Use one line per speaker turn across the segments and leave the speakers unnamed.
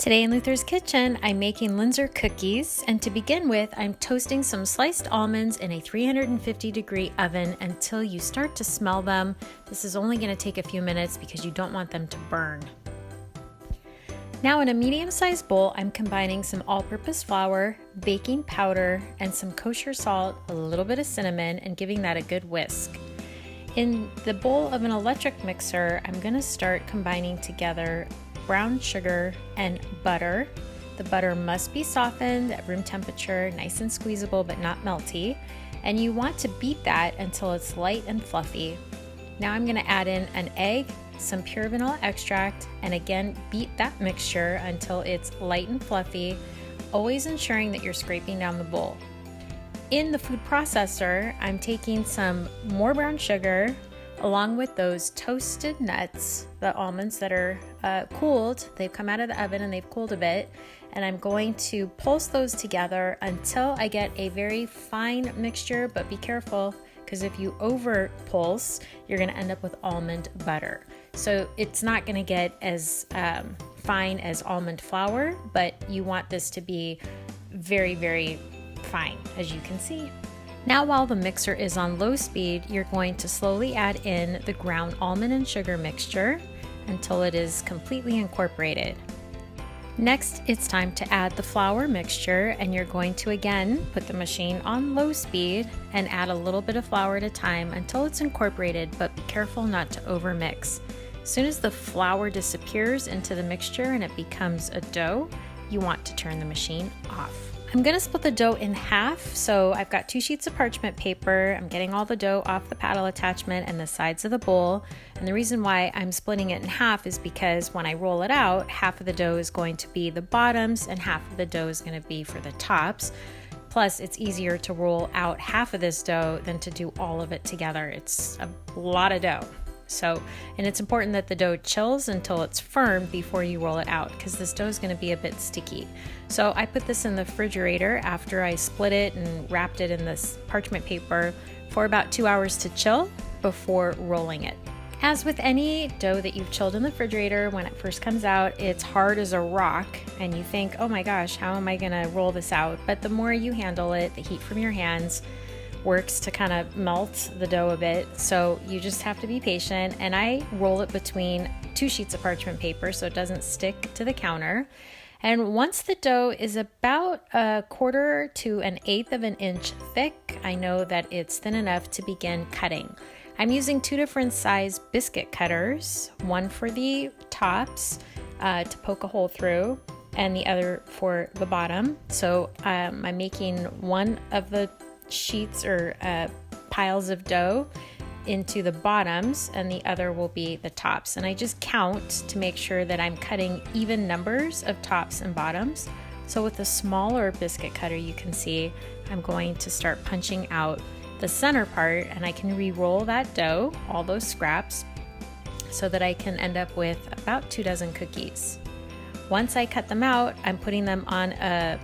Today in Luther's Kitchen, I'm making Linzer cookies, and to begin with, I'm toasting some sliced almonds in a 350-degree oven until you start to smell them. This is only going to take a few minutes because you don't want them to burn. Now in a medium-sized bowl, I'm combining some all-purpose flour, baking powder, and some kosher salt, a little bit of cinnamon, and giving that a good whisk. In the bowl of an electric mixer, I'm going to start combining together brown sugar and butter. The butter must be softened at room temperature, nice and squeezable but not melty. And you want to beat that until it's light and fluffy. Now I'm going to add in an egg, some pure vanilla extract, and again beat that mixture until it's light and fluffy, always ensuring that you're scraping down the bowl. In the food processor, I'm taking some more brown sugar along with those toasted nuts, the almonds that are cooled. They've come out of the oven and they've cooled a bit, and I'm going to pulse those together until I get a very fine mixture, but be careful because if you over pulse, you're going to end up with almond butter. So it's not going to get as fine as almond flour, but you want this to be very, very fine, as you can see. Now while the mixer is on low speed, you're going to slowly add in the ground almond and sugar mixture until it is completely incorporated. Next, it's time to add the flour mixture, and you're going to again put the machine on low speed and add a little bit of flour at a time until it's incorporated, but be careful not to overmix. As soon as the flour disappears into the mixture and it becomes a dough, you want to turn the machine off. I'm going to split the dough in half, so I've got 2 sheets of parchment paper. I'm getting all the dough off the paddle attachment and the sides of the bowl. And the reason why I'm splitting it in half is because when I roll it out, half of the dough is going to be the bottoms and half of the dough is going to be for the tops. Plus, it's easier to roll out half of this dough than to do all of it together. It's a lot of dough. And it's important that the dough chills until it's firm before you roll it out, because this dough is going to be a bit sticky. So I put this in the refrigerator after I split it and wrapped it in this parchment paper for about 2 hours to chill before rolling it. As with any dough that you've chilled in the refrigerator, when it first comes out, it's hard as a rock and you think, oh my gosh, how am I going to roll this out? But the more you handle it, the heat from your hands works to kind of melt the dough a bit, so you just have to be patient. And I roll it between 2 sheets of parchment paper so it doesn't stick to the counter. And once the dough is about 1/4 to 1/8 of an inch thick, I know that it's thin enough to begin cutting. I'm using 2 different size biscuit cutters, one for the tops to poke a hole through and the other for the bottom. So I'm making one of the sheets or piles of dough into the bottoms and the other will be the tops, and I just count to make sure that I'm cutting even numbers of tops and bottoms. So with the smaller biscuit cutter, you can see I'm going to start punching out the center part, and I can re-roll that dough, all those scraps, so that I can end up with about 2 dozen cookies. Once I cut them out, I'm putting them on a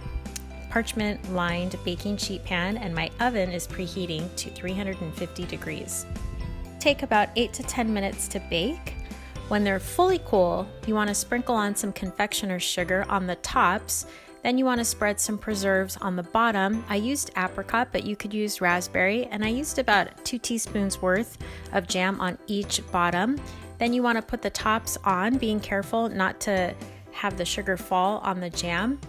parchment lined baking sheet pan, and my oven is preheating to 350 degrees. Take about 8 to 10 minutes to bake. When they're fully cool, you want to sprinkle on some confectioner's sugar on the tops. Then you want to spread some preserves on the bottom. I used apricot, but you could use raspberry, and I used about 2 teaspoons worth of jam on each bottom. Then you want to put the tops on, being careful not to have the sugar fall on the jam.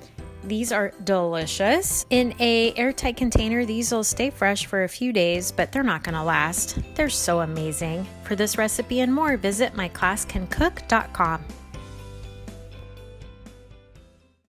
These are delicious. In an airtight container, these will stay fresh for a few days, but they're not going to last. They're so amazing. For this recipe and more, visit myclasscancook.com.